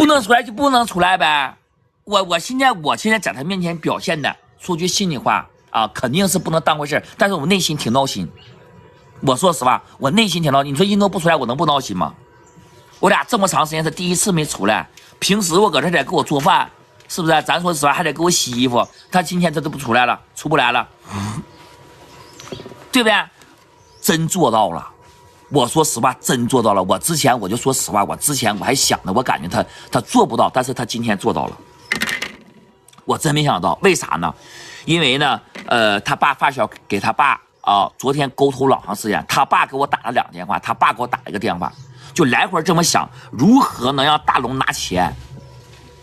不能出来就不能出来呗。我现在在他面前表现的，说句心里话啊，肯定是不能当回事，但是我内心挺闹心。我说实话，我内心挺闹心。你说一诺不出来，我能不闹心吗？我俩这么长时间，他第一次没出来。平时我搁这得给我做饭，是不是？咱说实话，还得给我洗衣服。他今天他都不出来了，出不来了，对不对？真做到了。我说实话，真做到了。我之前我就说实话，我之前我还想着，我感觉他做不到，但是他今天做到了。我真没想到，为啥呢？因为呢，他爸发小给他爸啊，昨天沟通老长时间，他爸给我打了2个电话，他爸给我打了1个电话，就来回这么想，如何能让大龙拿钱？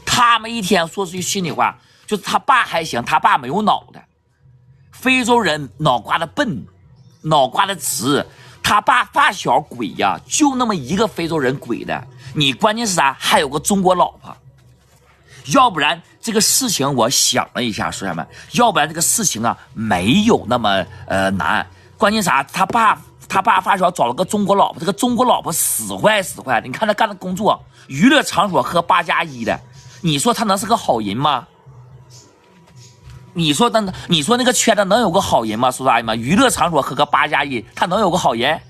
他们一天说句心里话，就是他爸还行，他爸没有脑袋，非洲人脑瓜子笨，脑瓜子直。他爸发小鬼呀，就那么一个非洲人鬼的，你关键是啥？还有个中国老婆，要不然这个事情我想了一下，兄弟们，要不然这个事情啊没有那么难。关键啥？他爸发小找了个中国老婆，这个中国老婆死坏，你看他干的工作，娱乐场所喝8+1的，你说他能是个好人吗？你说那个圈子能有个好人吗？叔叔阿姨们，娱乐场所喝个8+1，他能有个好人？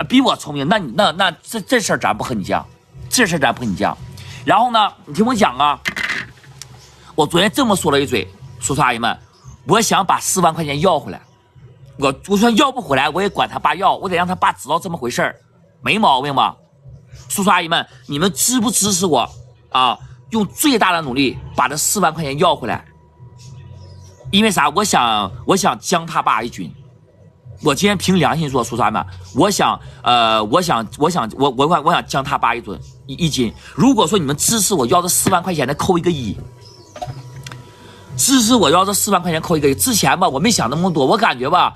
比我聪明，那这事儿咱不和你犟，这事儿咱不和你犟。然后呢，你听我讲啊，我昨天这么说了一嘴，叔叔阿姨们，我想把4万块钱要回来，我说要不回来，我也管他爸要，我得让他爸知道这么回事儿，没毛病吧？叔叔阿姨们，你们支不支持我啊？用最大的努力把这4万块钱要回来。因为啥？我想将他爸一军。我今天凭良心说，叔叔阿姨们，我想将他爸一军。如果说你们支持我要这4万块钱的，扣1个1；支持我要这4万块钱扣1个1。之前吧，我没想那么多，我感觉吧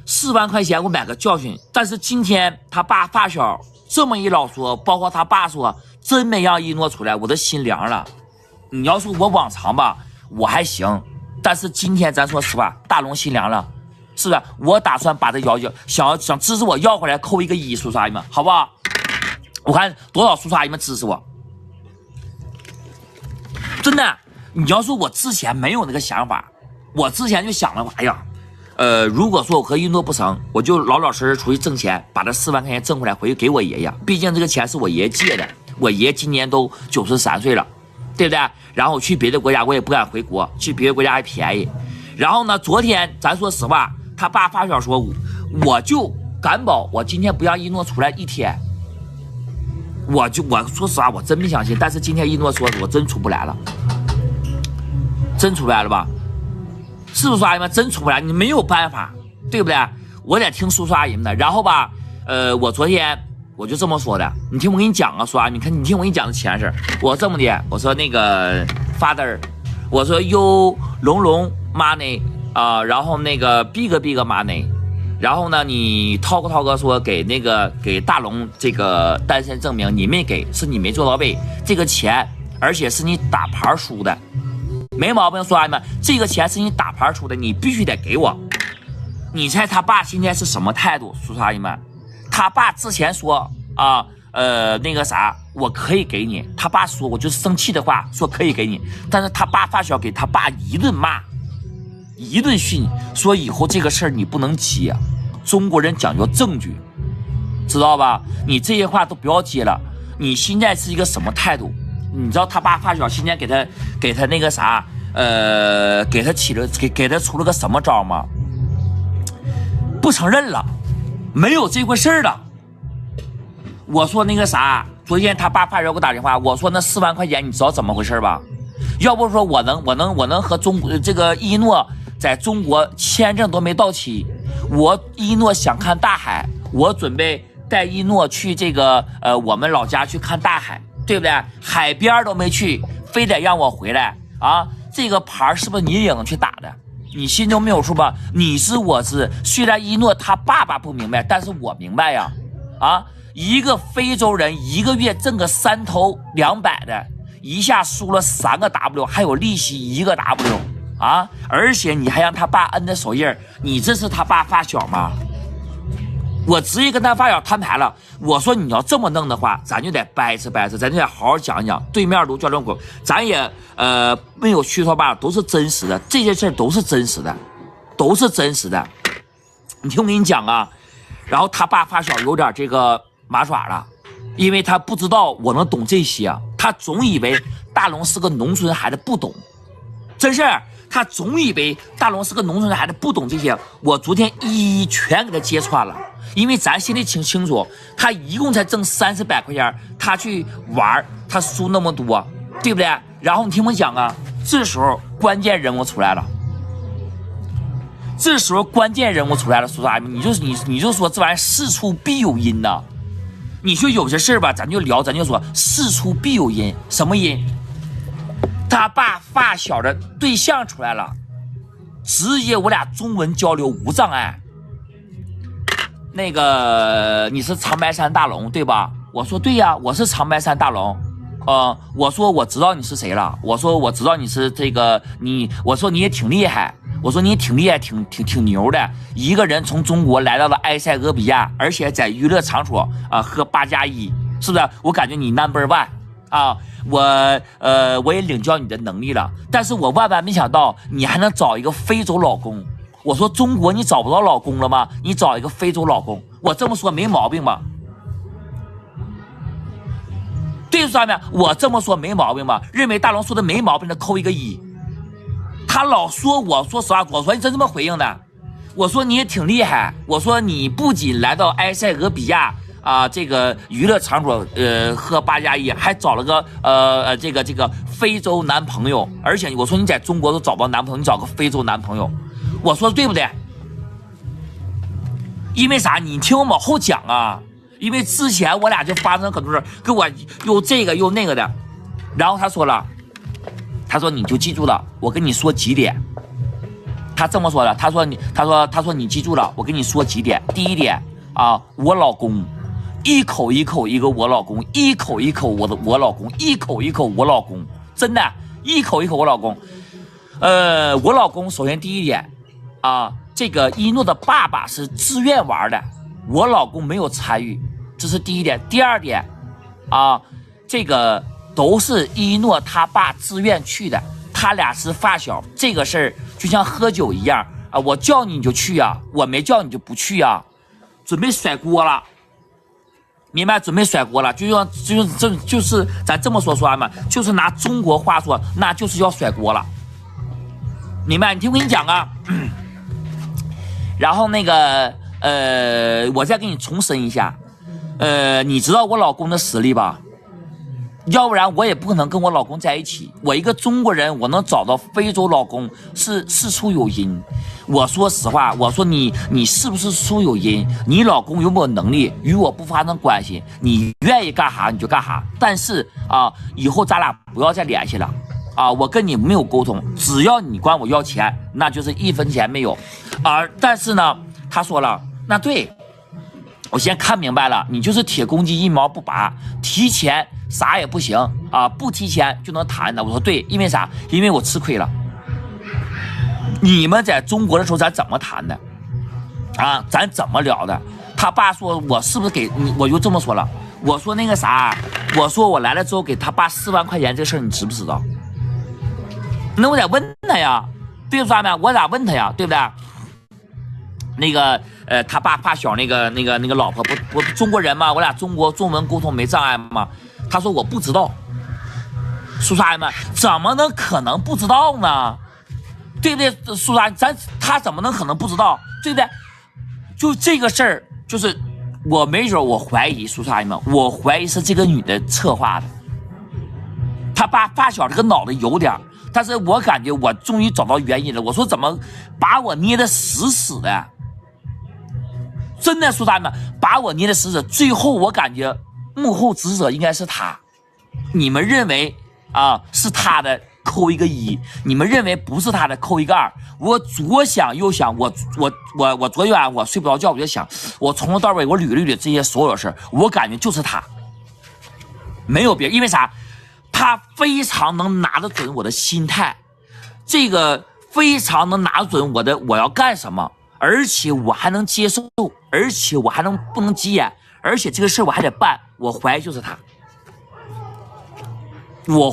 ，4万块钱我买个教训。但是今天他爸发小这么一老说，包括他爸说，真没让一诺出来，我的心凉了。你要说我往常吧，我还行。但是今天咱说实话，大龙心凉了，是不是？我打算把这想支持我要回来，扣1个1，叔叔阿姨们，好不好？我看多少叔叔阿姨们支持我，真的。你要说我之前没有那个想法，我之前就想了，哎呀，如果说我和一诺不成，我就老老实实出去挣钱，把这4万块钱挣回来，回去给我爷爷。毕竟这个钱是我爷爷借的，我爷爷今年都93岁了。对不对？然后去别的国家我也不敢回国，去别的国家还便宜。然后呢，昨天咱说实话，他爸发小说，我就敢保，我今天不让一诺出来1天，我说实话，我真没相信。但是今天一诺说，我真出不来了，真出不来了吧？是不是阿姨们？真出不来，你没有办法，对不对？我得听叔叔阿姨们的。然后吧，我昨天。我就这么说的，你听我跟你讲啊，说啊，你看，你听我跟你讲的钱事，我这么的，我说那个 father， 我说 you 龙 money 啊，然后那个 big money， 然后呢，你涛哥说给大龙这个单身证明，你没给，是你没做到位，这个钱，而且是你打牌输的，没毛病，说阿姨们，这个钱是你打牌输的，你必须得给我。你猜他爸今天是什么态度，叔叔阿姨们？他爸之前说啊，那个啥，我可以给你。他爸说，我就是生气的话，说可以给你。但是他爸发小给他爸一顿骂，一顿训，说以后这个事儿你不能接，中国人讲究证据，知道吧？你这些话都不要接了。你现在是一个什么态度？你知道他爸发小现在给他那个啥，给他出了个什么招吗？不承认了。没有这回事了。我说那个啥，昨天他爸发小给我打电话，我说那4万块钱你知道怎么回事吧？要不说我能和这个一诺在中国签证都没到期，我一诺想看大海，我准备带一诺去这个我们老家去看大海，对不对？海边都没去，非得让我回来啊！这个牌是不是你领去打的？你心中没有数吧？你知我知，虽然一诺他爸爸不明白，但是我明白呀。啊，一个非洲人1个月挣个3头200的，一下输了3个 W， 还有利息1个 W 啊！而且你还让他爸摁着手印，你这是他爸发小吗？我直接跟他发小摊牌了，我说你要这么弄的话，咱就得掰扯掰扯，咱就得好好讲一讲。对面都交流过，咱也没有虚头巴脑，都是真实的，这些事儿都是真实的，都是真实的。你听我跟你讲啊，然后他爸发小有点这个麻爪了，因为他不知道我能懂这些啊，他总以为大龙是个农村孩子不懂，真是。他总以为大龙是个农村孩子不懂这些，我昨天一一全给他揭穿了。因为咱心里挺清楚，他一共才挣30百块钱，他去玩，他输那么多，对不对？然后你听我讲啊，这时候关键人物出来了，这时候关键人物出来了，说啥？你就说这玩意儿事出必有因呐。你说有些事吧，咱就聊，咱就说事出必有因，什么因？他爸发小的对象出来了，直接我俩中文交流无障碍。那个你是长白山大龙对吧？我说对呀，我是长白山大龙。我说我知道你是谁了。我说我知道你是这个你，我说你也挺厉害，我说你也挺厉害，挺牛的。一个人从中国来到了埃塞俄比亚，而且在娱乐场所喝8+1，是不是？我感觉你 No.1 啊。我也领教你的能力了，但是我万万没想到你还能找一个非洲老公。我说中国你找不到老公了吗？你找一个非洲老公，我这么说没毛病吧？对上面我这么说没毛病吧？认为大龙说的没毛病的扣一个1。他老说我说实话，我说你真这么回应的？我说你也挺厉害，我说你不仅来到埃塞俄比亚。这个娱乐场所，喝8+1，还找了个这个非洲男朋友，而且我说你在中国都找不到男朋友，你找个非洲男朋友，我说对不对？因为啥？你听我往后讲啊，因为之前我俩就发生很多事，跟我又这个又那个的，然后他说了，他说你就记住了，我跟你说几点。他这么说的，他说你记住了，我跟你说几点。第一点啊，我老公。一口一口一个我老公，一口一口我老公，一口一口我老公，真的，一口一口我老公。我老公首先第一点啊，这个一诺的爸爸是自愿玩的，我老公没有参与，这是第一点。第二点啊，这个都是一诺他爸自愿去的，他俩是发小，这个事儿就像喝酒一样啊，我叫你就去啊，我没叫你就不去啊，准备甩锅了。明白，准备甩锅了，就是咱这么说嘛，就是拿中国话说，那就是要甩锅了。明白？你听我跟你讲啊，然后那个我再给你重申一下，你知道我老公的实力吧？要不然我也不可能跟我老公在一起。我一个中国人，我能找到非洲老公是事出有因。我说实话，我说你是不是事出有因？你老公有没有能力与我不发生关系？你愿意干啥你就干啥。但是啊，以后咱俩不要再联系了啊！我跟你没有沟通，只要你管我要钱，那就是1分钱没有。但是呢，他说了，那对。我先看明白了，你就是铁公鸡一毛不拔，提钱啥也不行啊，不提钱就能谈的。我说对，因为啥？因为我吃亏了。你们在中国的时候咱怎么谈的啊？咱怎么聊的？他爸说我是不是给你？我就这么说了，我说那个啥，我说我来了之后给他爸4万块钱这事儿你知不知道？那我得问他呀，对不对？我咋问他呀？对不对？那个他爸发小那个老婆不中国人嘛，我俩中文沟通没障碍嘛。他说我不知道，叔叔们怎么能可能不知道呢？对不对？叔叔，他怎么能可能不知道？对不对？就这个事儿，就是我没准我怀疑叔叔们，我怀疑是这个女的策划的。他爸发小这个脑子有点，但是我感觉我终于找到原因了。我说怎么把我捏得死死的？真的，叔叔们把我捏得死死，最后我感觉幕后指使者应该是他。你们认为是他的，扣一个1；你们认为不是他的，扣一个2。我左想右想，我昨天我睡不着觉，我就想，我从头到尾我捋了捋这些所有事，我感觉就是他，没有别人。因为啥？他非常能拿得准我的心态，这个非常能拿得准我要干什么。而且我还能接受，而且我还不能急眼，而且这个事儿我还得办，我怀疑就是他。我